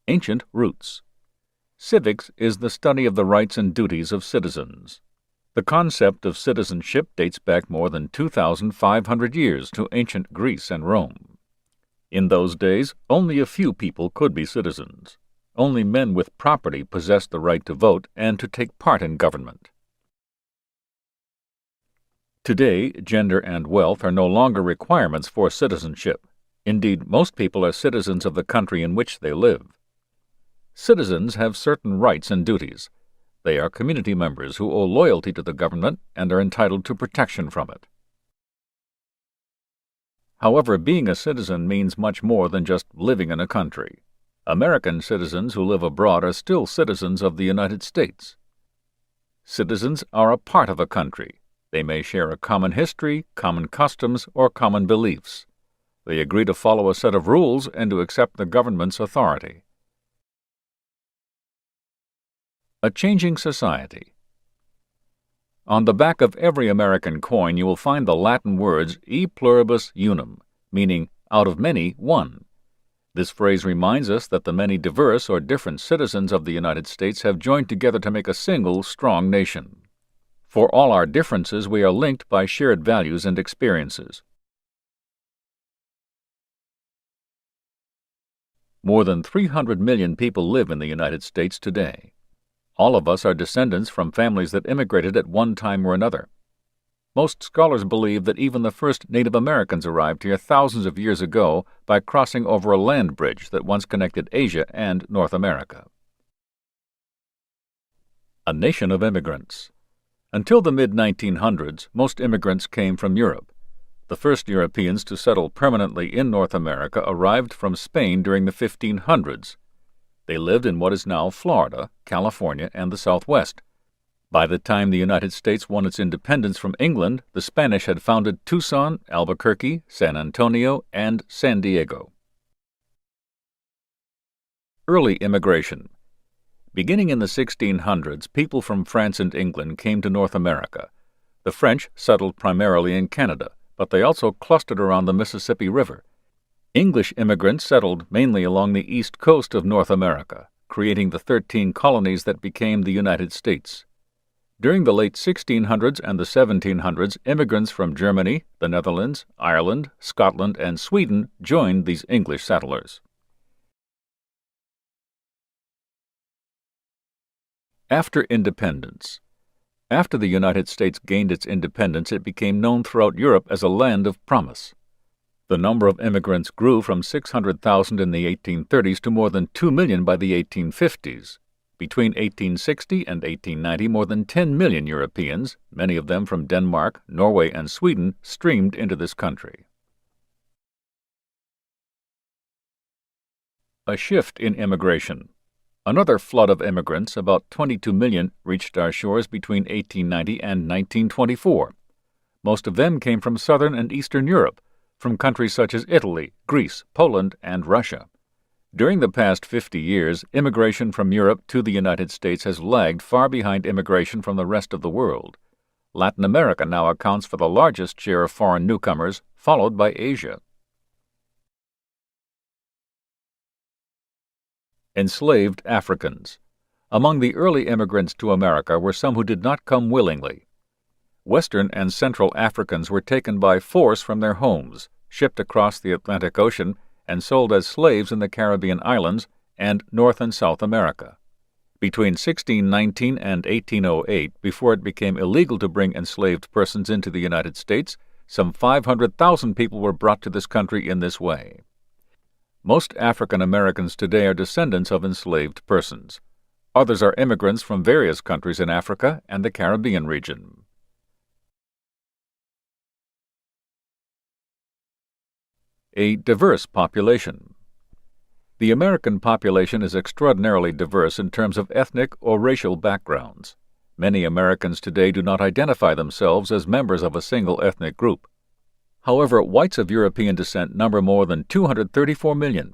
Ancient roots. Civics is the study of the rights and duties of citizens. The concept of citizenship dates back more than 2,500 years to ancient Greece and Rome. In those days, only a few people could be citizens. Only men with property possessed the right to vote and to take part in government. Today, gender and wealth are no longer requirements for citizenship. Indeed, most people are citizens of the country in which they live. Citizens have certain rights and duties. They are community members who owe loyalty to the government and are entitled to protection from it. However, being a citizen means much more than just living in a country. American citizens who live abroad are still citizens of the United States. Citizens are a part of a country. They may share a common history, common customs, or common beliefs. They agree to follow a set of rules and to accept the government's authority. A changing society. On the back of every American coin you will find the Latin words e pluribus unum, meaning out of many, one. This phrase reminds us that the many diverse or different citizens of the United States have joined together to make a single, strong nation. For all our differences, we are linked by shared values and experiences. More than 300 million people live in the United States today. All of us are descendants from families that immigrated at one time or another. Most scholars believe that even the first Native Americans arrived here thousands of years ago by crossing over a land bridge that once connected Asia and North America. A nation of immigrants. Until the mid-1900s, most immigrants came from Europe. The first Europeans to settle permanently in North America arrived from Spain during the 1500s. They lived in what is now Florida, California, and the Southwest. By the time the United States won its independence from England, the Spanish had founded Tucson, Albuquerque, San Antonio, and San Diego. Early immigration. Beginning in the 1600s, people from France and England came to North America. The French settled primarily in Canada, but they also clustered around the Mississippi River. English immigrants settled mainly along the east coast of North America, creating the 13 colonies that became the United States. During the late 1600s and the 1700s, immigrants from Germany, the Netherlands, Ireland, Scotland, and Sweden joined these English settlers. After independence. After the United States gained its independence, it became known throughout Europe as a land of promise. The number of immigrants grew from 600,000 in the 1830s to more than 2 million by the 1850s. Between 1860 and 1890, more than 10 million Europeans, many of them from Denmark, Norway, and Sweden, streamed into this country. A shift in immigration. Another flood of immigrants, about 22 million, reached our shores between 1890 and 1924. Most of them came from southern and eastern Europe, from countries such as Italy, Greece, Poland, and Russia. During the past 50 years, immigration from Europe to the United States has lagged far behind immigration from the rest of the world. Latin America now accounts for the largest share of foreign newcomers, followed by Asia. Enslaved Africans. Among the early immigrants to America were some who did not come willingly. Western and Central Africans were taken by force from their homes, shipped across the Atlantic Ocean, and sold as slaves in the Caribbean islands and North and South America. Between 1619 and 1808, before it became illegal to bring enslaved persons into the United States, some 500,000 people were brought to this country in this way. Most African Americans today are descendants of enslaved persons. Others are immigrants from various countries in Africa and the Caribbean region. A diverse population. The American population is extraordinarily diverse in terms of ethnic or racial backgrounds. Many Americans today do not identify themselves as members of a single ethnic group. However, whites of European descent number more than 234 million.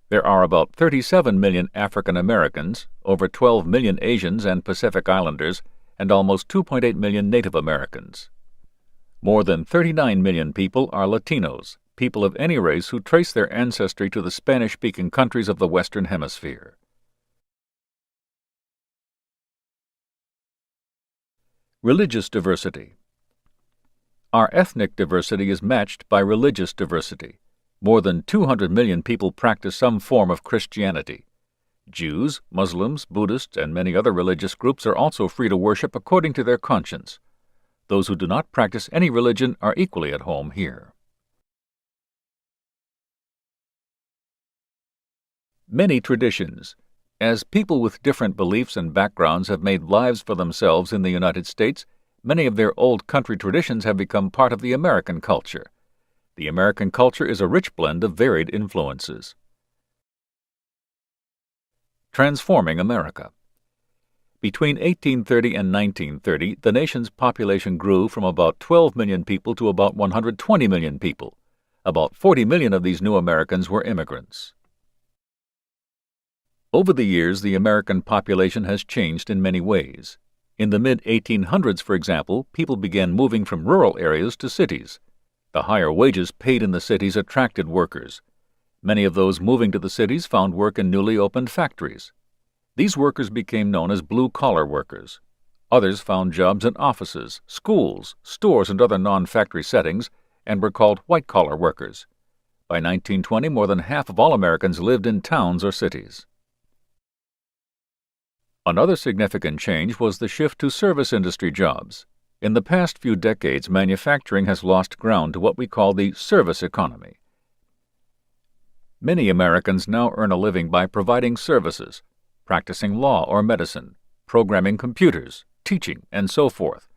There are about 37 million African Americans, over 12 million Asians and Pacific Islanders, and almost 2.8 million Native Americans. More than 39 million people are Latinos, people of any race who trace their ancestry to the Spanish-speaking countries of the Western Hemisphere. Religious diversity. Our ethnic diversity is matched by religious diversity. More than 200 million people practice some form of Christianity. Jews, Muslims, Buddhists, and many other religious groups are also free to worship according to their conscience. Those who do not practice any religion are equally at home here. Many traditions. As people with different beliefs and backgrounds have made lives for themselves in the United States, many of their old country traditions have become part of the American culture. The American culture is a rich blend of varied influences. Transforming America. Between 1830 and 1930, the nation's population grew from about 12 million people to about 120 million people. About 40 million of these new Americans were immigrants. Over the years, the American population has changed in many ways. In the mid-1800s, for example, people began moving from rural areas to cities. The higher wages paid in the cities attracted workers. Many of those moving to the cities found work in newly opened factories. These workers became known as blue-collar workers. Others found jobs in offices, schools, stores, and other non-factory settings, and were called white-collar workers. By 1920, more than half of all Americans lived in towns or cities. Another significant change was the shift to service industry jobs. In the past few decades, manufacturing has lost ground to what we call the service economy. Many Americans now earn a living by providing services, practicing law or medicine, programming computers, teaching, and so forth.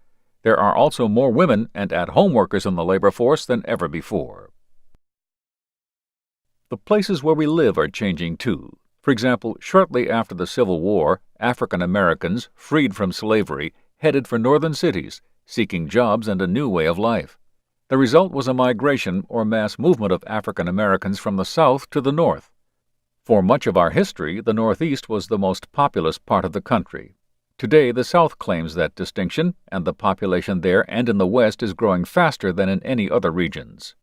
There are also more women and at-home workers in the labor force than ever before. The places where we live are changing too. For example, shortly after the Civil War, African Americans, freed from slavery, headed for northern cities, seeking jobs and a new way of life. The result was a migration or mass movement of African Americans from the South to the North. For much of our history, the Northeast was the most populous part of the country. Today, the South claims that distinction, and the population there and in the West is growing faster than in any other regions.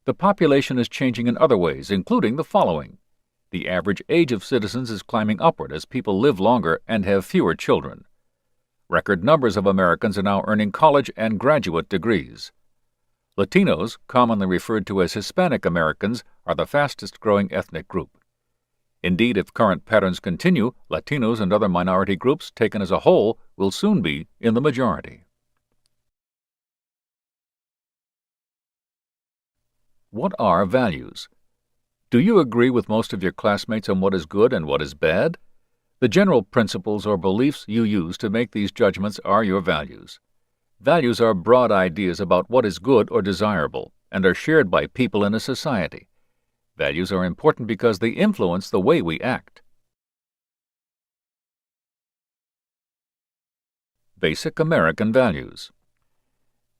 The population is changing in other ways, including the following. The average age of citizens is climbing upward as people live longer and have fewer children. Record numbers of Americans are now earning college and graduate degrees. Latinos, commonly referred to as Hispanic Americans, are the fastest-growing ethnic group. Indeed, if current patterns continue, Latinos and other minority groups, taken as a whole, will soon be in the majority. What are values? Do you agree with most of your classmates on what is good and what is bad? The general principles or beliefs you use to make these judgments are your values. Values are broad ideas about what is good or desirable and are shared by people in a society. Values are important because they influence the way we act. Basic American Values.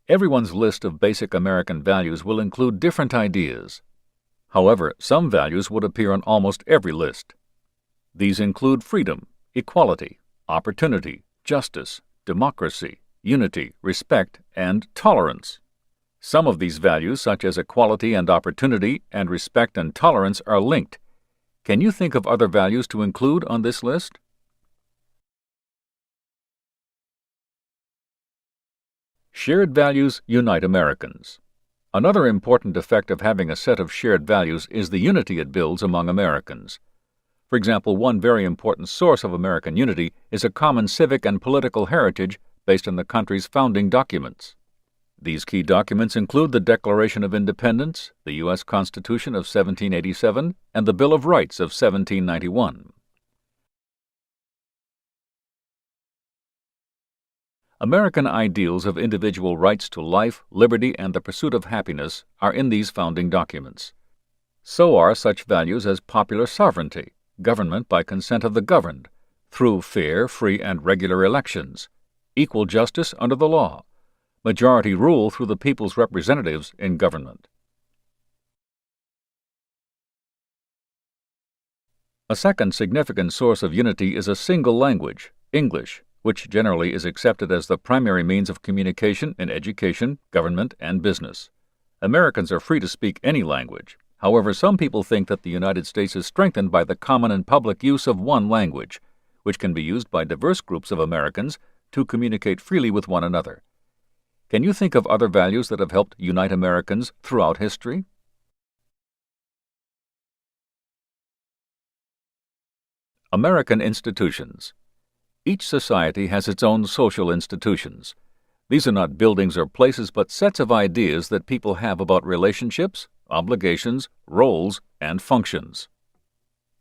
Everyone's list of basic American values will include different ideas. However, some values would appear on almost every list. These include freedom, equality, opportunity, justice, democracy, unity, respect, and tolerance. Some of these values, such as equality and opportunity and respect and tolerance, are linked. Can you think of other values to include on this list? Shared values unite Americans. Another important effect of having a set of shared values is the unity it builds among Americans. For example, one very important source of American unity is a common civic and political heritage based on the country's founding documents. These key documents include the Declaration of Independence, the U.S. Constitution of 1787, and the Bill of Rights of 1791. American ideals of individual rights to life, liberty, and the pursuit of happiness are in these founding documents. So are such values as popular sovereignty, government by consent of the governed, through fair, free, and regular elections, equal justice under the law, majority rule through the people's representatives in government. A second significant source of unity is a single language, English, which generally is accepted as the primary means of communication in education, government, and business. Americans are free to speak any language. However, some people think that the United States is strengthened by the common and public use of one language, which can be used by diverse groups of Americans to communicate freely with one another. Can you think of other values that have helped unite Americans throughout history? American institutions. Each society has its own social institutions. These are not buildings or places, but sets of ideas that people have about relationships, obligations, roles, and functions.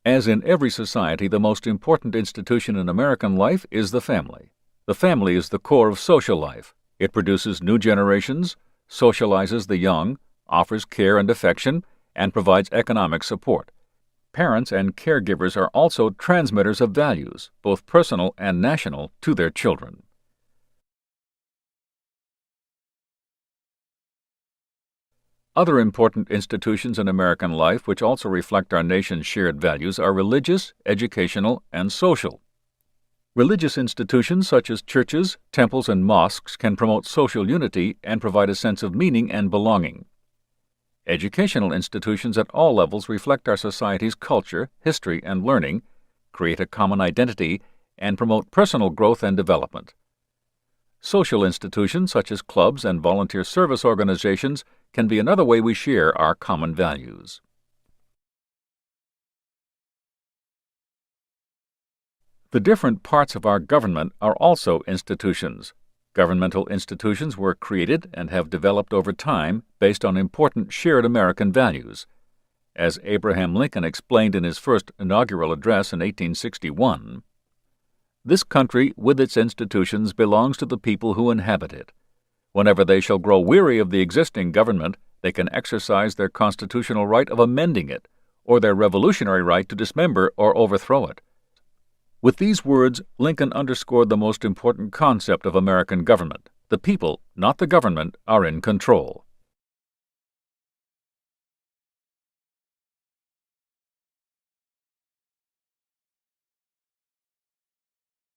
As in every society, the most important institution in American life is the family. The family is the core of social life. It produces new generations, socializes the young, offers care and affection, and provides economic support. Parents and caregivers are also transmitters of values, both personal and national, to their children. Other important institutions in American life which also reflect our nation's shared values are religious, educational, and social. Religious institutions such as churches, temples, and mosques can promote social unity and provide a sense of meaning and belonging. Educational institutions at all levels reflect our society's culture, history, and learning, create a common identity, and promote personal growth and development. Social institutions such as clubs and volunteer service organizations can be another way we share our common values. The different parts of our government are also institutions. Governmental institutions were created and have developed over time based on important shared American values. As Abraham Lincoln explained in his first inaugural address in 1861, "This country with its institutions belongs to the people who inhabit it. Whenever they shall grow weary of the existing government, they can exercise their constitutional right of amending it, or their revolutionary right to dismember or overthrow it." With these words, Lincoln underscored the most important concept of American government. The people, not the government, are in control.